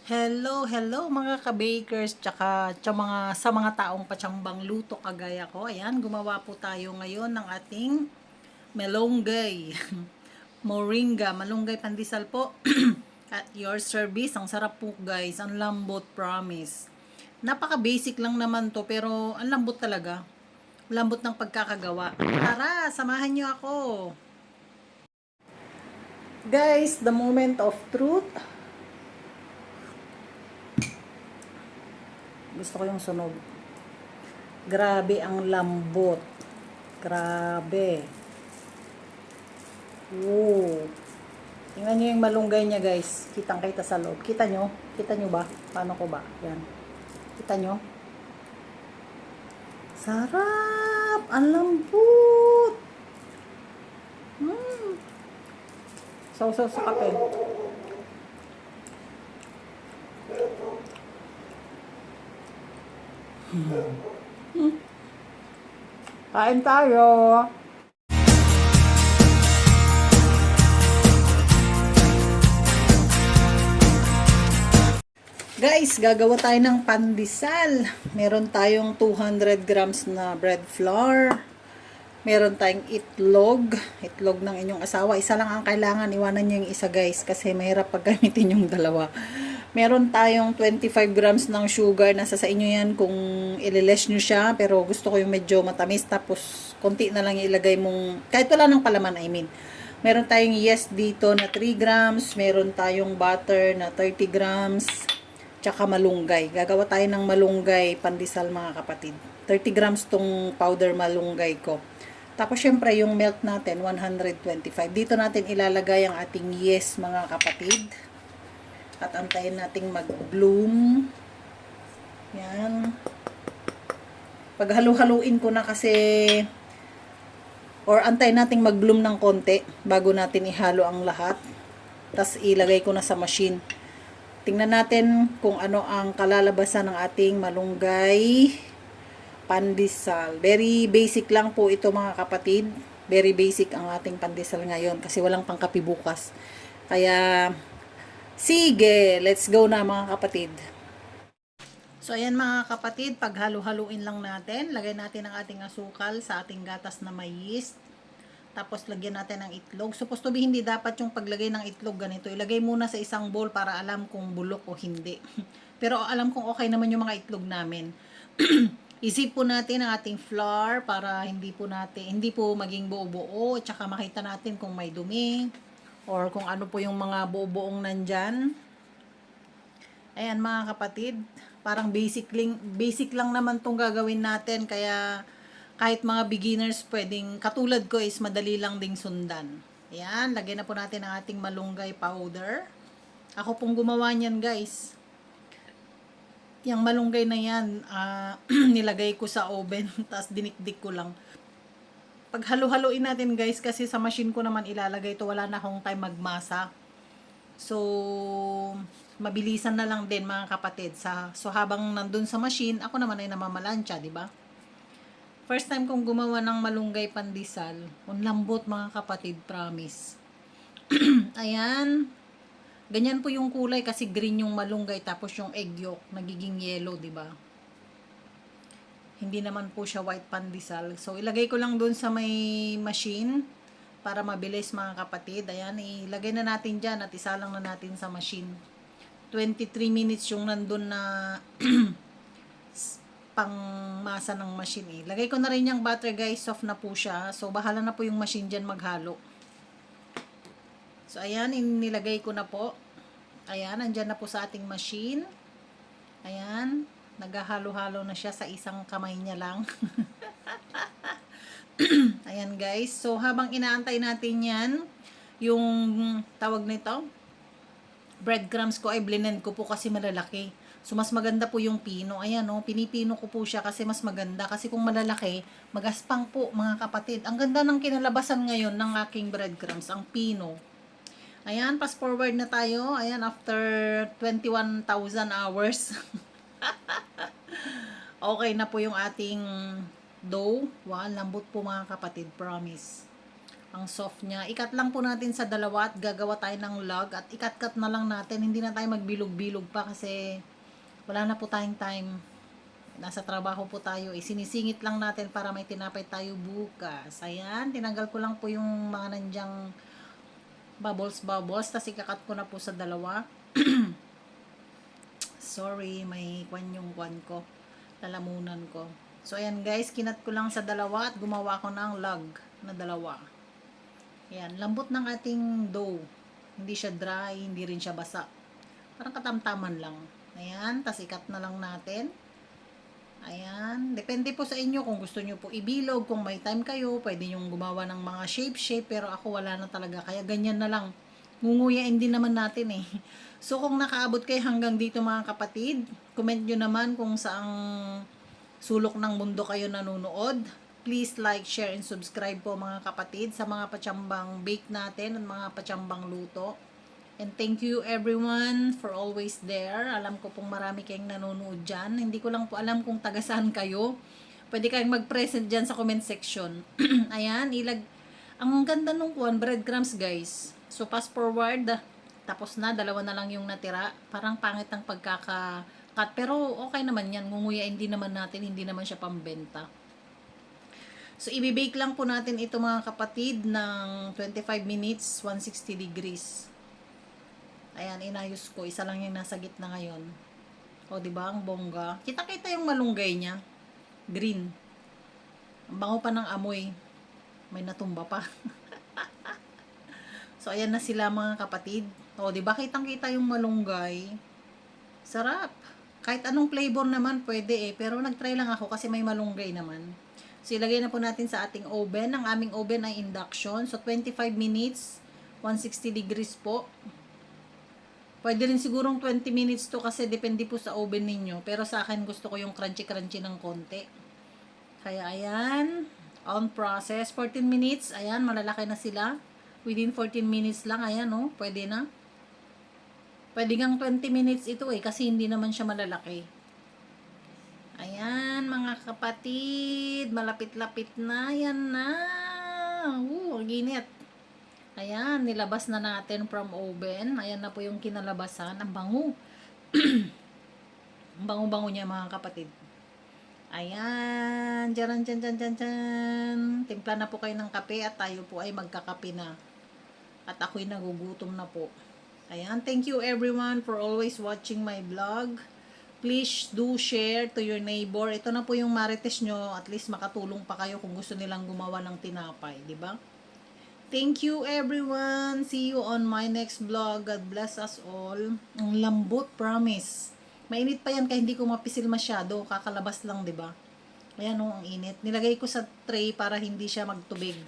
Hello, hello mga ka-bakers, sa mga taong patsambang luto kagaya ko. Ayan, gumawa po tayo ngayon ng ating malunggay. Moringa, malunggay pandesal po. At your service, ang sarap po guys, ang lambot, promise. Napaka-basic lang naman to pero ang lambot talaga. Lambot ng pagkakagawa. Tara, samahan nyo ako. Guys, the moment of truth. Gusto ko yung sunog. Grabe ang lambot. Grabe. Woo. Tingnan nyo yung malunggay niya guys. Kitang-kita sa loob. Kita nyo? Kita nyo ba? Paano ko ba? Yan. Kita nyo? Sarap! Ang lambot! Sausaw sa kape. Kain tayo! Guys, gagawa tayo ng pandesal. Meron tayong 200 grams na bread flour. Meron tayong itlog. Itlog ng inyong asawa. Isa lang ang kailangan. Iwanan nyo yung isa guys. Kasi mahirap paggamitin yung dalawa. Meron tayong 25 grams ng sugar. Nasa sa inyo yan kung ililes nyo siya. Pero gusto ko yung medyo matamis. Tapos, konti na lang ilagay mong, kahit wala ng palaman, I mean. Meron tayong yes dito na 3 grams. Meron tayong butter na 30 grams. Tsaka malunggay. Gagawa tayo ng malunggay pandesal mga kapatid. 30 grams tong powder malunggay ko. Tapos syempre yung milk natin 125. Dito natin ilalagay ang ating yes mga kapatid. At antayin nating mag-bloom. Yan. Paghalu-haluin ko na kasi or antayin nating mag-bloom ng konti bago natin ihalo ang lahat. Tapos ilagay ko na sa machine. Tingnan natin kung ano ang kalalabasan ng ating malunggay pandesal. Very basic lang po ito mga kapatid. Very basic ang ating pandesal ngayon kasi walang pangkapi bukas. Kaya, sige, let's go na mga kapatid. So, ayan mga kapatid, paghalo-haluin lang natin. Lagay natin ang ating asukal sa ating gatas na may yeast. Tapos, lagyan natin ng itlog. Supposed to be, hindi dapat yung paglagay ng itlog ganito. Ilagay muna sa isang bowl para alam kung bulok o hindi. Pero alam kong okay naman yung mga itlog namin. Isip po natin ang ating flour para hindi po maging buo-buo. Tsaka makita natin kung may dumi. Or kung ano po yung mga buo-buong nandyan. Ayan mga kapatid. Parang basic lang naman tong gagawin natin. Kaya kahit mga beginners pwedeng, katulad ko is madali lang ding sundan. Ayan, lagyan na po natin ang ating malunggay powder. Ako pong gumawa niyan guys. Yung malunggay na yan, nilagay ko sa oven, tapos dinikdik ko lang. Pag halo-haloin natin guys, kasi sa machine ko naman ilalagay ito, wala na akong time magmasa. So, mabilisan na lang din mga kapatid. So, habang nandun sa machine, ako naman ay namamalansya, di ba? First time kong gumawa ng malunggay pandesal. Ang lambot mga kapatid, promise. Ayan. Ganyan po yung kulay kasi green yung malunggay tapos yung egg yolk nagiging yellow, 'di ba? Hindi naman po siya white pandesal. So ilagay ko lang doon sa may machine para mabilis mga kapatid. Ayan, ilagay na natin diyan at isalang na natin sa machine. 23 minutes yung nandun na pang masa ng machine. Lagay ko na rin yung butter guys, soft na po siya. So bahala na po yung machine dyan maghalo. So ayan, nilagay ko na po. Ayan, andyan na po sa ating machine. Ayan, naghahalo-halo na siya sa isang kamay niya lang. Ayan guys, so habang inaantay natin yan, yung tawag nito, breadcrumbs ko ay blended ko po kasi malalaki. So, mas maganda po yung pino. Ayan, no? Pinipino ko po siya kasi mas maganda. Kasi kung malalaki, magaspang po, mga kapatid. Ang ganda ng kinalabasan ngayon ng aking breadcrumbs, ang pino. Ayan, fast forward na tayo. Ayan, after 21,000 hours. Okay na po yung ating dough. Wow, lambot po mga kapatid, promise. Ang soft niya. Ikat lang po natin sa dalawa at gagawa tayo ng log at ikat-kat na lang natin. Hindi na tayo magbilog-bilog pa kasi wala na po tayong time. Nasa trabaho po tayo. Sinisingit lang natin para may tinapay tayo bukas. Ayan, tinanggal ko lang po yung mga nandyang bubbles. Tapos ikakat ko na po sa dalawa. Sorry, may yung kwan ko. Lalamunan ko. So, ayan guys, kinat ko lang sa dalawa at gumawa ko ng log na dalawa. Ayan, lambot ng ating dough. Hindi siya dry, hindi rin siya basa. Parang katamtaman lang. Ayan, tas ikat na lang natin. Ayan, depende po sa inyo kung gusto nyo po ibilog. Kung may time kayo, pwede nyo gumawa ng mga shape. Pero ako wala na talaga, kaya ganyan na lang. Ngunguyain din naman natin eh. So, kung nakaabot kayo hanggang dito mga kapatid, comment nyo naman kung saang sulok ng mundo kayo nanonood. Please like, share, and subscribe po mga kapatid sa mga patsambang bake natin at mga patsambang luto. And thank you everyone for always there. Alam ko pong marami kayong nanonood dyan. Hindi ko lang po alam kung taga saan kayo. Pwede kayong mag-present dyan sa comment section. Ayan, ang ganda nung breadcrumbs guys. So fast forward, tapos na, dalawa na lang yung natira. Parang pangit ang pagkaka-cut. Pero okay naman yan. Ngunguyain din naman natin. Hindi naman siya pambenta. So, ibibake lang po natin ito mga kapatid ng 25 minutes, 160 degrees. Ayan, inayos ko. Isa lang yung nasa gitna ngayon. O, diba? Ang bongga. Kita-kita yung malunggay niya. Green. Ang bango pa ng amoy. May natumba pa. So, ayan na sila mga kapatid. O, diba? Kitang-kita yung malunggay. Sarap. Kahit anong flavor naman, pwede eh. Pero nag-try lang ako kasi may malunggay naman. So, ilagay na po natin sa ating oven. Ang aming oven ay induction. So, 25 minutes, 160 degrees po. Pwede rin sigurong 20 minutes to kasi depende po sa oven ninyo. Pero sa akin, gusto ko yung crunchy-crunchy ng konti. Kaya, ayan. On process. 14 minutes. Ayan, malalaki na sila. Within 14 minutes lang. Ayan, oh. Pwede na. Pwede gang 20 minutes ito eh. Kasi hindi naman siya malalaki. Ayan, mga kapatid. Malapit-lapit na. Ayan na. Ang init. Ayan, nilabas na natin from oven. Ayan na po yung kinalabasan. Ang bango. Ang bango-bango niya mga kapatid. Ayan. Diyan. Timpla na po kayo ng kape at tayo po ay magkakape na. At ako'y nagugutom na po. Ayan. Thank you everyone for always watching my vlog. Please do share to your neighbor. Ito na po yung marites nyo. At least makatulong pa kayo kung gusto nilang gumawa ng tinapay. Diba? Thank you everyone. See you on my next vlog. God bless us all. Ang lambot, promise. Mainit pa yan kaya hindi ko mapisil masyado. Kakalabas lang, diba? Ayan o, ang init. Nilagay ko sa tray para hindi siya magtubig.